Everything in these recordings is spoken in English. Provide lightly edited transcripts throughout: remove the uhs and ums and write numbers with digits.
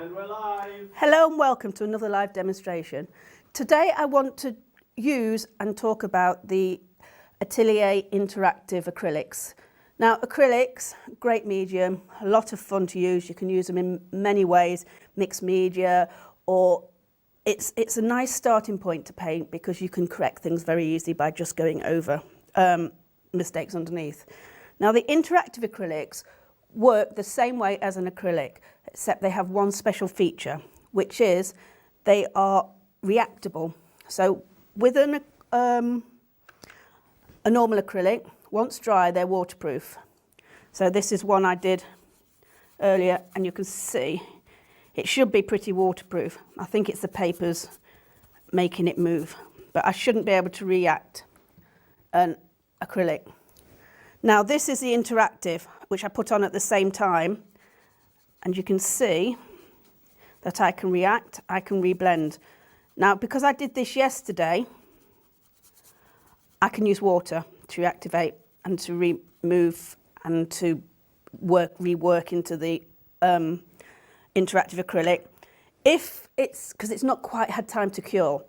And we're live! Hello and welcome to another live demonstration. Today I want to use and talk about the Atelier interactive acrylics. Now acrylics, great medium, a lot of fun to use. You can use them in many ways, mixed media, or it's a nice starting point to paint because you can correct things very easily by just going over mistakes underneath. Now the interactive acrylics work the same way as an acrylic, except they have one special feature, which is they are reactable. So with a normal acrylic, once dry, they're waterproof. So this is one I did earlier, and you can see it should be pretty waterproof. I think it's the papers making it move, but I shouldn't be able to react an acrylic. Now this is the interactive, which I put on at the same time, and you can see that I can react, I can reblend. Now because I did this yesterday, I can use water to reactivate and to remove and to rework into the interactive acrylic. If it's, because it's not quite had time to cure,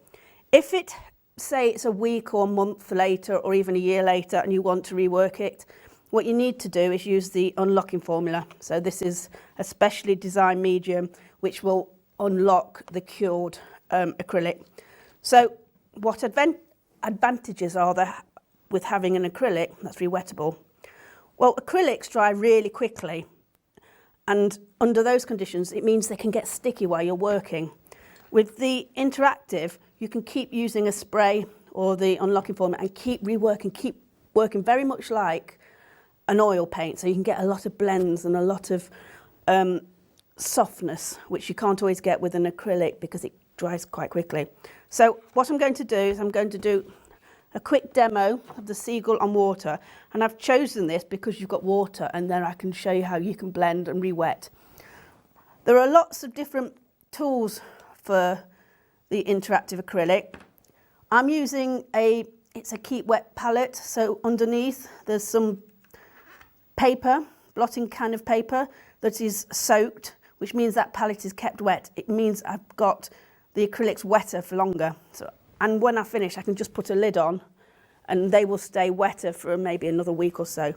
if it, say it's a week or a month later or even a year later and you want to rework it, what you need to do is use the unlocking formula. So this is a specially designed medium which will unlock the cured acrylic. So what advantages are there with having an acrylic that's rewettable? Well, acrylics dry really quickly, and under those conditions it means they can get sticky while you're working. With the interactive, you can keep using a spray or the unlocking formula and keep working very much like an oil paint, so you can get a lot of blends and a lot of softness, which you can't always get with an acrylic because it dries quite quickly. So what I'm going to do is I'm going to do a quick demo of the Seagull on water, and I've chosen this because you've got water, and then I can show you how you can blend and re-wet. There are lots of different tools for the interactive acrylic. I'm using it's a keep wet palette, so underneath there's some paper, blotting can of paper that is soaked, which means that palette is kept wet. It means I've got the acrylics wetter for longer. And when I finish, I can just put a lid on and they will stay wetter for maybe another week or so.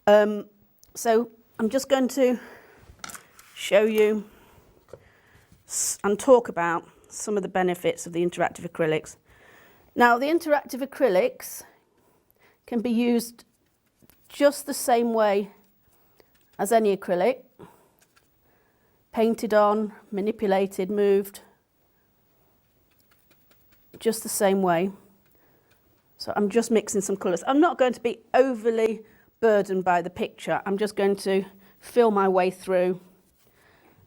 So I'm just going to show you and talk about some of the benefits of the interactive acrylics. Now, the interactive acrylics can be used just the same way as any acrylic, painted on, manipulated, moved, just the same way. So I'm just mixing some colours. I'm not going to be overly burdened by the picture. I'm just going to feel my way through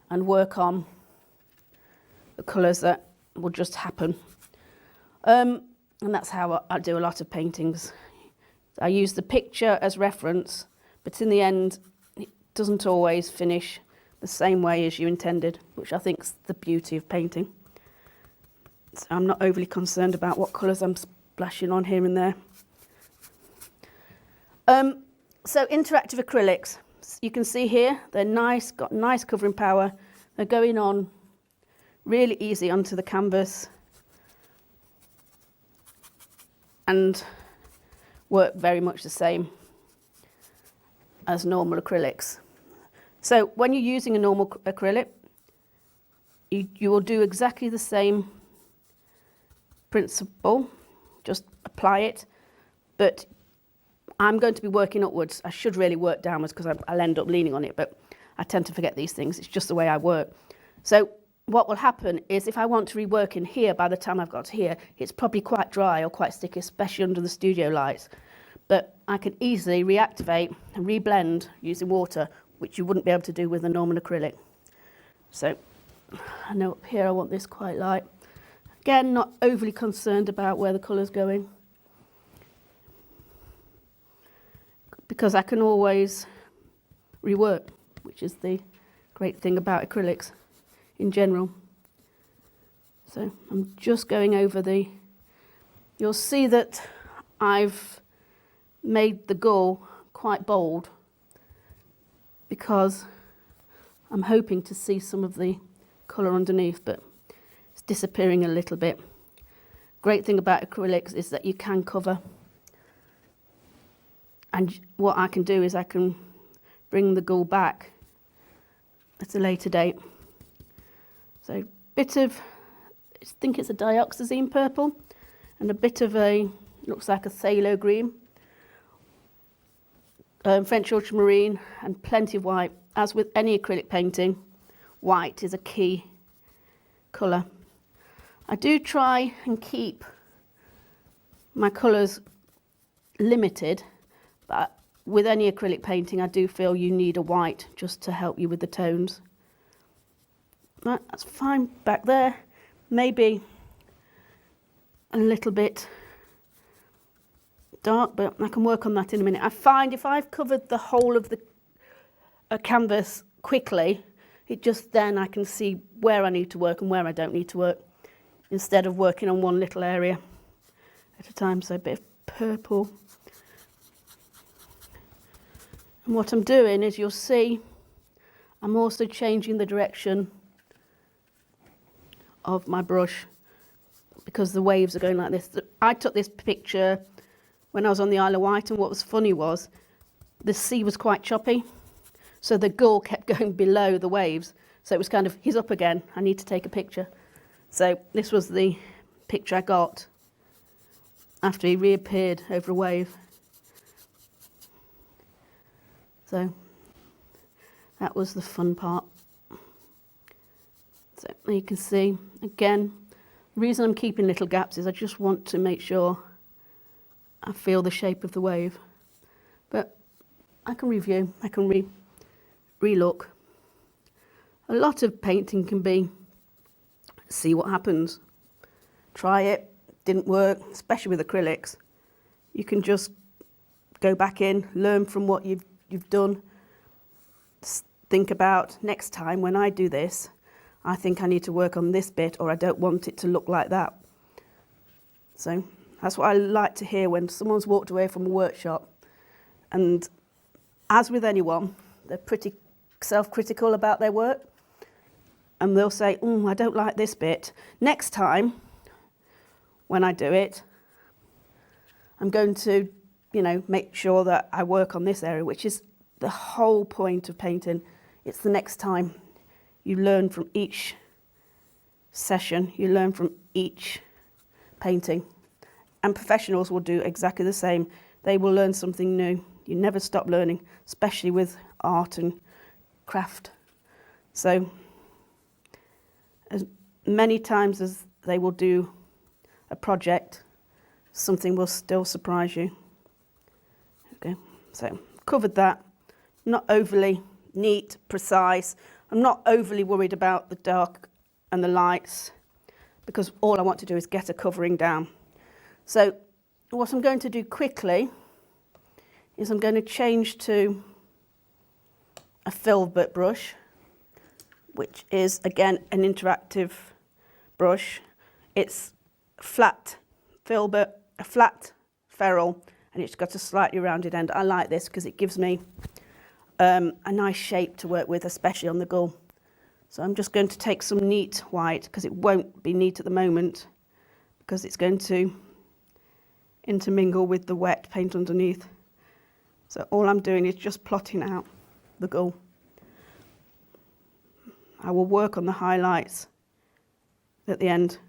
and work on the colours that will just happen. And that's how I do a lot of paintings. I use the picture as reference, but in the end, it doesn't always finish the same way as you intended, which I think is the beauty of painting. So I'm not overly concerned about what colours I'm splashing on here and there. So interactive acrylics, you can see here, they're nice, got nice covering power. They're going on really easy onto the canvas and work very much the same as normal acrylics. So when you're using a normal acrylic, you will do exactly the same principle, just apply it, but I'm going to be working upwards. I should really work downwards because I'll end up leaning on it, but I tend to forget these things. It's just the way I work. So what will happen is if I want to rework in here, by the time I've got to here, it's probably quite dry or quite sticky, especially under the studio lights. But I can easily reactivate and reblend using water, which you wouldn't be able to do with a normal acrylic. So I know up here I want this quite light. Again, not overly concerned about where the colour's going, because I can always rework, which is the great thing about acrylics in general. So I'm just going over you'll see that I've made the gull quite bold because I'm hoping to see some of the colour underneath, but it's disappearing a little bit. Great thing about acrylics is that you can cover, and what I can do is I can bring the ghoul back at a later date. So bit of, I think it's a dioxazine purple, and a bit of a, looks like a phthalo green, French ultramarine, and plenty of white. As with any acrylic painting, white is a key colour. I do try and keep my colours limited, but with any acrylic painting I do feel you need a white just to help you with the tones. Right, that's fine back there. Maybe a little bit dark, but I can work on that in a minute. I find if I've covered the whole of the canvas quickly, it just then I can see where I need to work and where I don't need to work, instead of working on one little area at a time. So a bit of purple. And what I'm doing is, you'll see, I'm also changing the direction of my brush because the waves are going like this. I took this picture when I was on the Isle of Wight, and what was funny was the sea was quite choppy, so the ghoul kept going below the waves. So it was kind of, he's up again, I need to take a picture. So this was the picture I got after he reappeared over a wave. So that was the fun part. So you can see, again, the reason I'm keeping little gaps is I just want to make sure I feel the shape of the wave. But I can review, I can re-look. A lot of painting can be, see what happens. Try it, didn't work, especially with acrylics. You can just go back in, learn from what you've done. Think about, next time when I do this, I think I need to work on this bit, or I don't want it to look like that. So that's what I like to hear when someone's walked away from a workshop. And as with anyone, they're pretty self-critical about their work. And they'll say, I don't like this bit. Next time, when I do it, I'm going to, make sure that I work on this area, which is the whole point of painting. It's the next time. You learn from each session, you learn from each painting. And professionals will do exactly the same. They will learn something new. You never stop learning, especially with art and craft. So as many times as they will do a project, something will still surprise you. Okay, so covered that. Not overly neat, precise. I'm not overly worried about the dark and the lights, because all I want to do is get a covering down. So what I'm going to do quickly is I'm going to change to a filbert brush, which is again an interactive brush. It's flat filbert, a flat ferrule, and it's got a slightly rounded end. I like this because it gives me a nice shape to work with, especially on the ghoul. So I'm just going to take some neat white, because it won't be neat at the moment, because it's going to intermingle with the wet paint underneath. So all I'm doing is just plotting out the ghoul. I will work on the highlights at the end.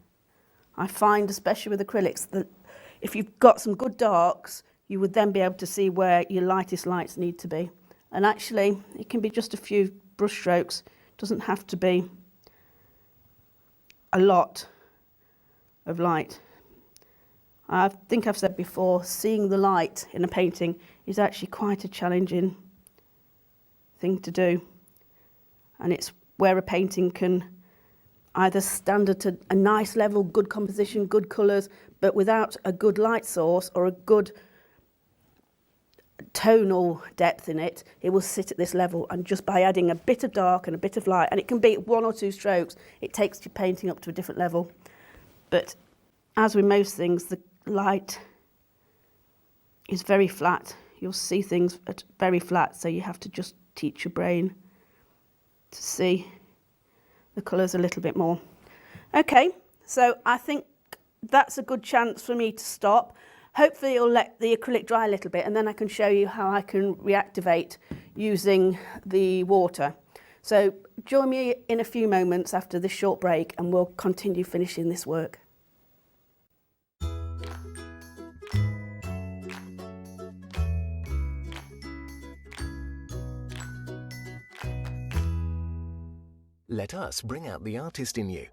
I find, especially with acrylics, that if you've got some good darks, you would then be able to see where your lightest lights need to be. And actually, it can be just a few brush strokes. It doesn't have to be a lot of light. I think I've said before, seeing the light in a painting is actually quite a challenging thing to do. And it's where a painting can either stand at a nice level, good composition, good colours, but without a good light source or a good tonal depth in it, it will sit at this level. And just by adding a bit of dark and a bit of light, and it can be one or two strokes, it takes your painting up to a different level. But as with most things, the light is very flat. You'll see things at very flat, so you have to just teach your brain to see the colours a little bit more. Okay, so I think that's a good chance for me to stop. Hopefully it'll let the acrylic dry a little bit, and then I can show you how I can reactivate using the water. So join me in a few moments after this short break and we'll continue finishing this work. Let us bring out the artist in you.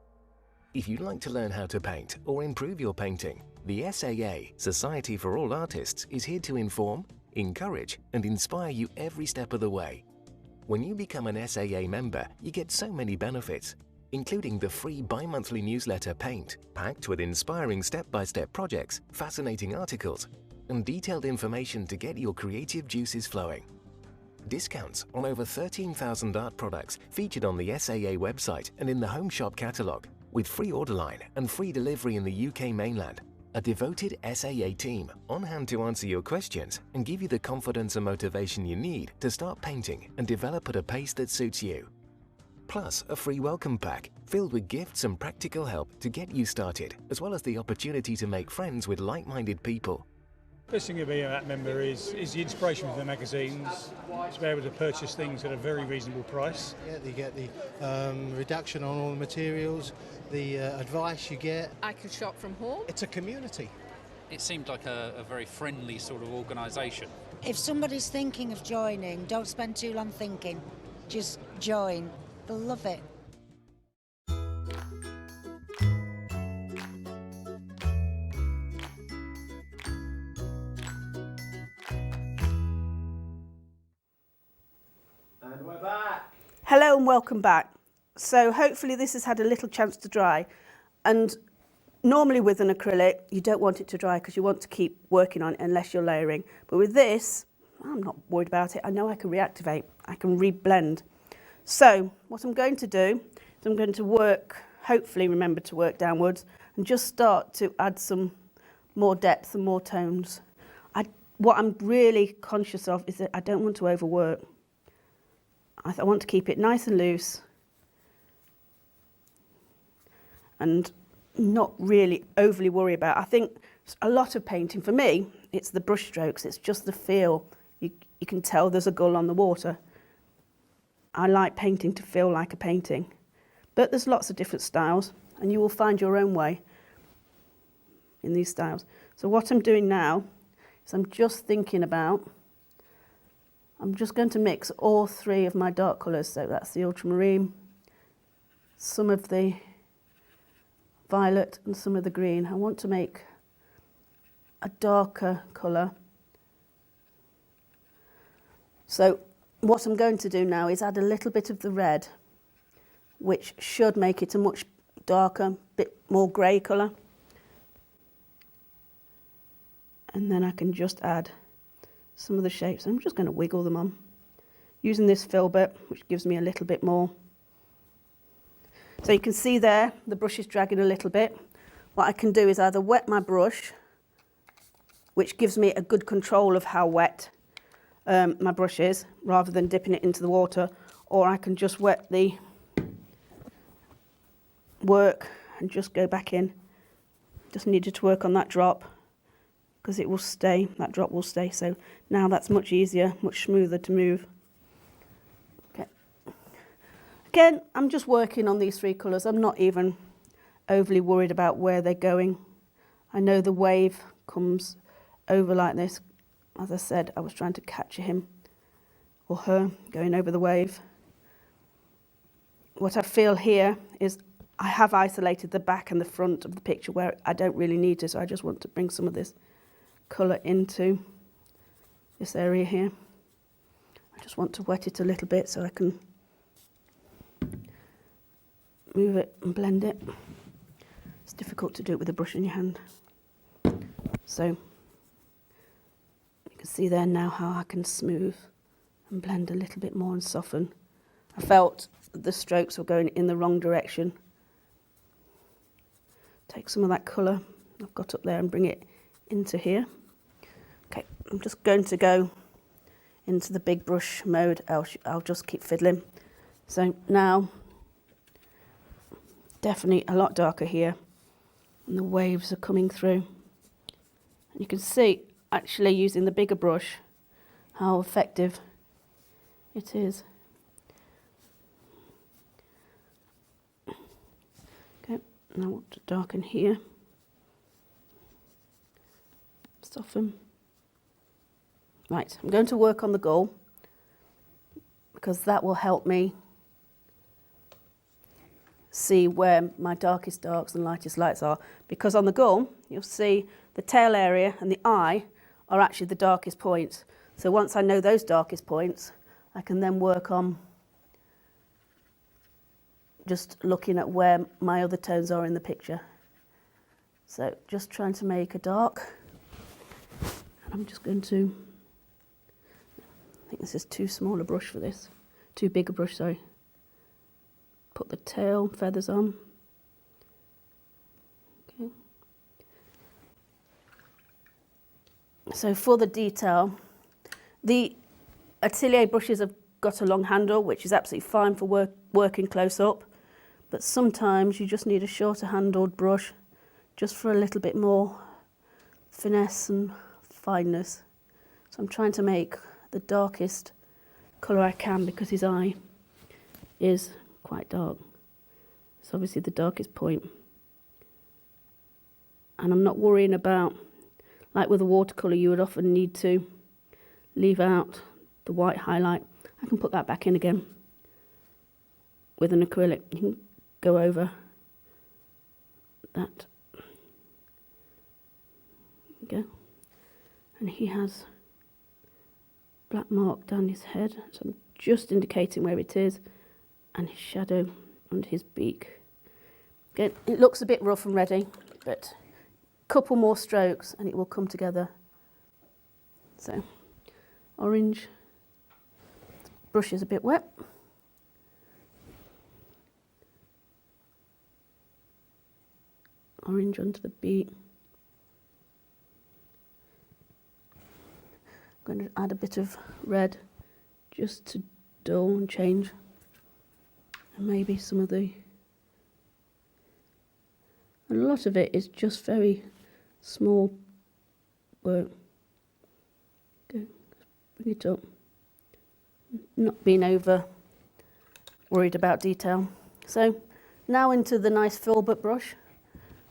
If you'd like to learn how to paint or improve your painting, the SAA, Society for All Artists, is here to inform, encourage and inspire you every step of the way. When you become an SAA member, you get so many benefits, including the free bi-monthly newsletter Paint, packed with inspiring step-by-step projects, fascinating articles, and detailed information to get your creative juices flowing. Discounts on over 13,000 art products featured on the SAA website and in the Home Shop catalogue, with free order line and free delivery in the UK mainland. A devoted SAA team on hand to answer your questions and give you the confidence and motivation you need to start painting and develop at a pace that suits you. Plus, a free welcome pack filled with gifts and practical help to get you started, as well as the opportunity to make friends with like-minded people. Best thing about being a member is the inspiration from the magazines, to be able to purchase things at a very reasonable price. Yeah, you get the reduction on all the materials, the advice you get. I can shop from home. It's a community. It seemed like a very friendly sort of organisation. If somebody's thinking of joining, don't spend too long thinking. Just join. They'll love it. And we're back. Hello and welcome back. So hopefully this has had a little chance to dry, and normally with an acrylic you don't want it to dry because you want to keep working on it unless you're layering, but with this I'm not worried about it. I know I can reactivate, I can reblend. So what I'm going to do is I'm going to work, hopefully remember to work downwards, and just start to add some more depth and more tones. What I'm really conscious of is that I don't want to overwork. I want to keep it nice and loose and not really overly worry about it. I think a lot of painting, for me, it's the brush strokes, it's just the feel. You can tell there's a gull on the water. I like painting to feel like a painting. But there's lots of different styles, and you will find your own way in these styles. So what I'm doing now is I'm just thinking about, I'm just going to mix all three of my dark colours. So that's the ultramarine, some of the violet and some of the green. I want to make a darker colour. So what I'm going to do now is add a little bit of the red, which should make it a much darker, bit more grey colour. And then I can just add some of the shapes. I'm just going to wiggle them on, using this fill bit, which gives me a little bit more. So you can see there, the brush is dragging a little bit. What I can do is either wet my brush, which gives me a good control of how wet my brush is, rather than dipping it into the water, or I can just wet the work and just go back in. Just needed to work on that drop because it will stay, that drop will stay. So now that's much easier, much smoother to move. Okay. Again, I'm just working on these three colours. I'm not even overly worried about where they're going. I know the wave comes over like this. As I said, I was trying to capture him or her going over the wave. What I feel here is I have isolated the back and the front of the picture where I don't really need to, so I just want to bring some of this colour into this area here. I just want to wet it a little bit so I can move it and blend it. It's difficult to do it with a brush in your hand. So you can see there now how I can smooth and blend a little bit more and soften. I felt the strokes were going in the wrong direction. Take some of that colour I've got up there and bring it into here. Okay, I'm just going to go into the big brush mode. I'll just keep fiddling So now, definitely a lot darker here, and the waves are coming through. And you can see, actually using the bigger brush, how effective it is. Okay, now I want to darken here, soften. Right, I'm going to work on the goal because that will help me see where my darkest darks and lightest lights are, because on the goal you'll see the tail area and the eye are actually the darkest points. So once I know those darkest points, I can then work on just looking at where my other tones are in the picture. So just trying to make a dark, and I'm just going to, I think this is too small a brush for this, too big a brush, sorry. Put the tail feathers on. Okay. So for the detail, the Atelier brushes have got a long handle, which is absolutely fine for working close up, but sometimes you just need a shorter handled brush just for a little bit more finesse and fineness. So I'm trying to make the darkest colour I can because his eye is quite dark. It's obviously the darkest point. And I'm not worrying about, like with a watercolour, you would often need to leave out the white highlight. I can put that back in again. With an acrylic, you can go over that. There you go. And he has black mark down his head, so I'm just indicating where it is, and his shadow under his beak. Again, it looks a bit rough and ready, but a couple more strokes and it will come together. So, orange, brush is a bit wet. Orange under the beak. I'm going to add a bit of red just to dull and change. And maybe some of the, and a lot of it is just very small work. Okay, bring it up. Not being over worried about detail. So now into the nice filbert brush.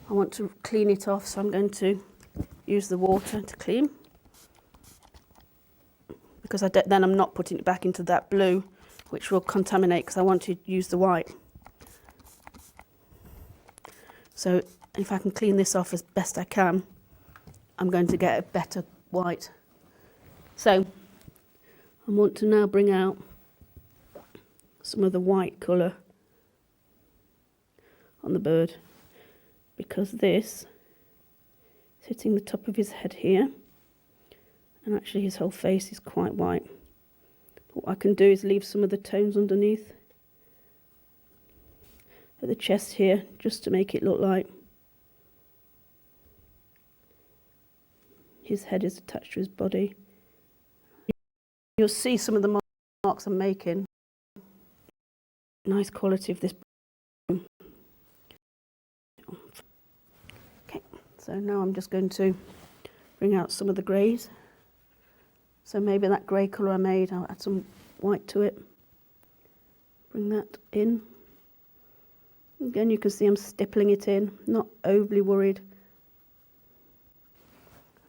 I want to clean it off, so I'm going to use the water to clean. Because then I'm not putting it back into that blue, which will contaminate, because I want to use the white. So if I can clean this off as best I can, I'm going to get a better white. So I want to now bring out some of the white colour on the bird, because this is hitting the top of his head here, and actually his whole face is quite white. What I can do is leave some of the tones underneath at the chest here, just to make it look like his head is attached to his body. You'll see some of the marks I'm making. Nice quality of this. Okay, so now I'm just going to bring out some of the greys. So maybe that grey colour I made, I'll add some white to it. Bring that in. Again, you can see I'm stippling it in, not overly worried.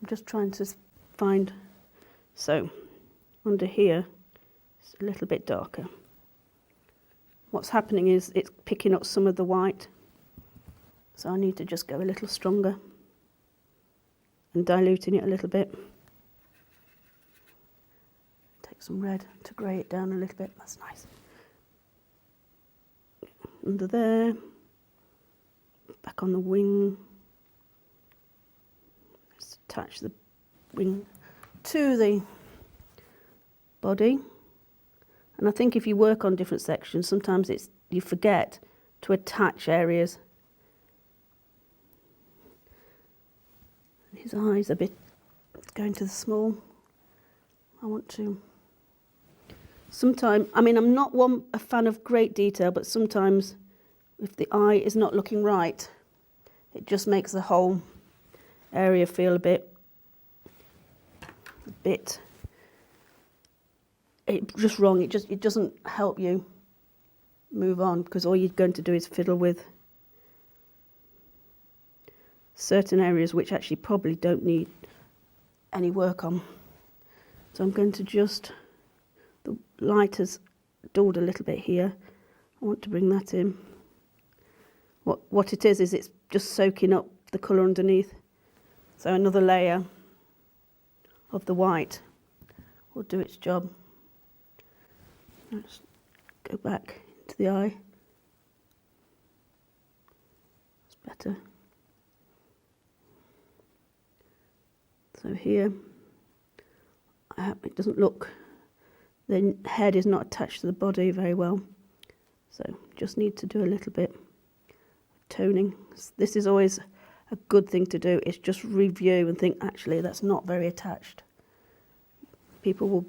I'm just trying to find, so under here, it's a little bit darker. What's happening is it's picking up some of the white, so I need to just go a little stronger and diluting it a little bit. Take some red to grey it down a little bit, that's nice. Under there, back on the wing. Let's attach the wing to the body. And I think if you work on different sections, sometimes you forget to attach areas. His eyes a bit, it's going to the small. I want to sometimes, I mean, I'm not a fan of great detail, but sometimes if the eye is not looking right, it just makes the whole area feel a bit just wrong. It doesn't help you move on, because all you're going to do is fiddle with certain areas which actually probably don't need any work on. So I'm going to just, the light has dulled a little bit here. I want to bring that in. What it is it's just soaking up the colour underneath. So another layer of the white will do its job. Let's go back into the eye. It's better. So here, it doesn't look, the head is not attached to the body very well. So just need to do a little bit of toning. This is always a good thing to do, is just review and think, actually, that's not very attached. People will,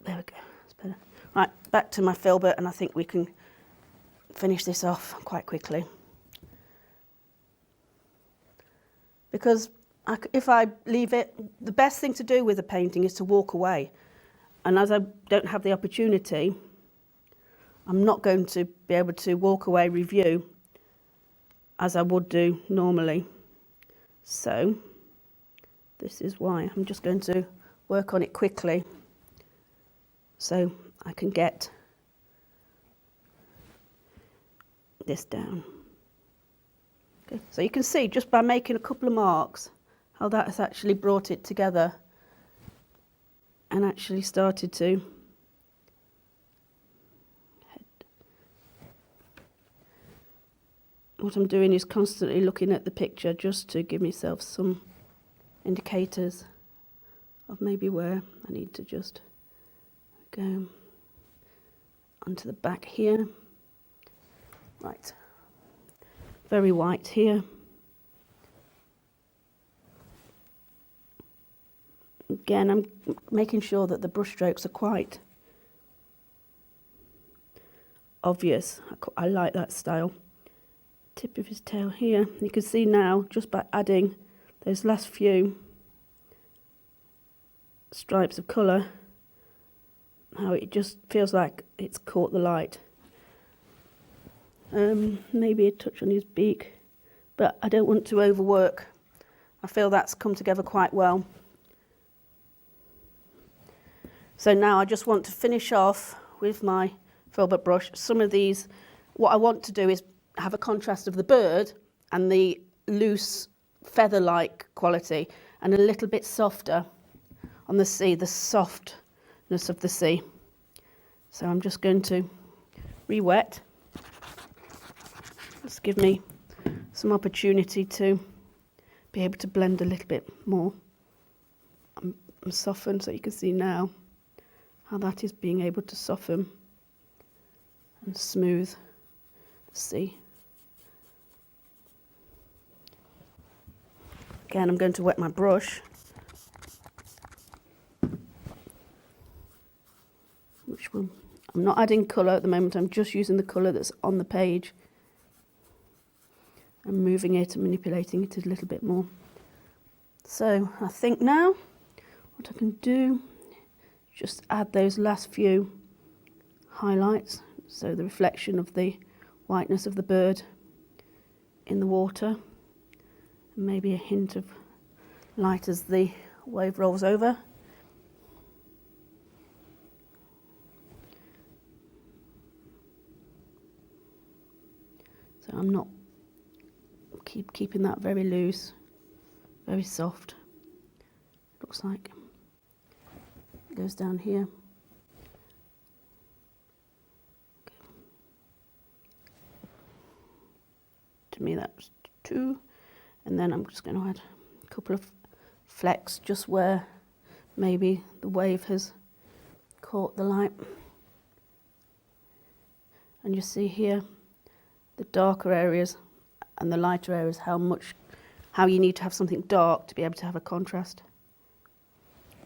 there we go, that's better. Right, back to my filbert, and I think we can finish this off quite quickly. Because if I leave it, the best thing to do with a painting is to walk away. And as I don't have the opportunity, I'm not going to be able to walk away, review, as I would do normally. So this is why I'm just going to work on it quickly so I can get this down. Okay. So you can see just by making a couple of marks how that has actually brought it together and actually started to what I'm doing is constantly looking at the picture just to give myself some indicators of maybe where I need to just go onto the back here. Right, very white here. Again, I'm making sure that the brush strokes are quite obvious. I like that style. Tip of his tail here. You can see now, just by adding those last few stripes of colour, how it just feels like it's caught the light. Maybe a touch on his beak, but I don't want to overwork. I feel that's come together quite well. So now I just want to finish off with my filbert brush. Some of these, what I want to do is have a contrast of the bird and the loose feather-like quality, and a little bit softer on the sea, the softness of the sea. So I'm just going to re-wet. Just give me some opportunity to be able to blend a little bit more and soften, so you can see now how that is being able to soften and smooth the sea. Again, I'm going to wet my brush, which one? I'm not adding colour at the moment, I'm just using the colour that's on the page and moving it and manipulating it a little bit more. So I think now what I can do, just add those last few highlights, so the reflection of the whiteness of the bird in the water, and maybe a hint of light as the wave rolls over. So I'm not keeping that very loose, very soft. Looks like it goes down here. Okay. To me that was 2, and then I'm just going to add a couple of flecks just where maybe the wave has caught the light. And you see here the darker areas and the lighter areas, how you need to have something dark to be able to have a contrast.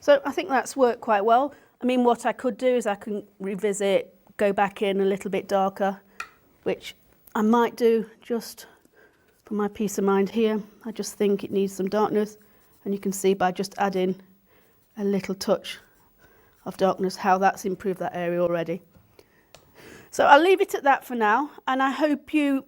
So I think that's worked quite well. I mean, what I could do is I can revisit, go back in a little bit darker, which I might do just for my peace of mind here. I just think it needs some darkness, and you can see by just adding a little touch of darkness how that's improved that area already. So I'll leave it at that for now, and I hope you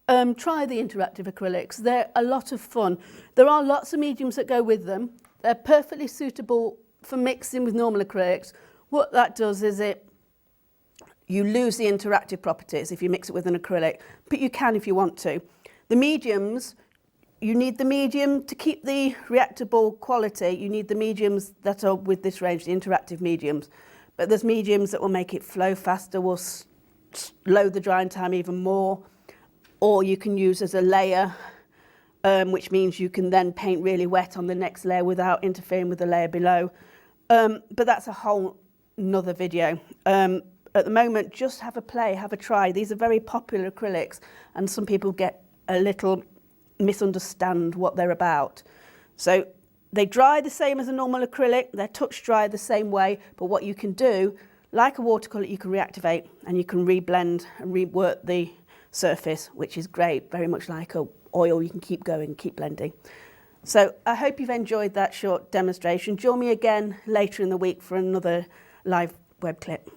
try the interactive acrylics. They're a lot of fun. There are lots of mediums that go with them. They're perfectly suitable for mixing with normal acrylics. What that does is you lose the interactive properties if you mix it with an acrylic, but you can if you want to. The mediums, you need the medium to keep the reactable quality. You need the mediums that are with this range, the interactive mediums. But there's mediums that will make it flow faster, will slow the drying time even more, or you can use as a layer, which means you can then paint really wet on the next layer without interfering with the layer below. But that's a whole another video. At the moment, just have a play, have a try. These are very popular acrylics, and some people get a little misunderstand what they're about. So they dry the same as a normal acrylic, they're touch dry the same way, but what you can do, like a watercolour, you can reactivate and you can reblend and rework the surface, which is great, very much like a oil. You can keep going, keep blending. So I hope you've enjoyed that short demonstration. Join me again later in the week for another live web clip.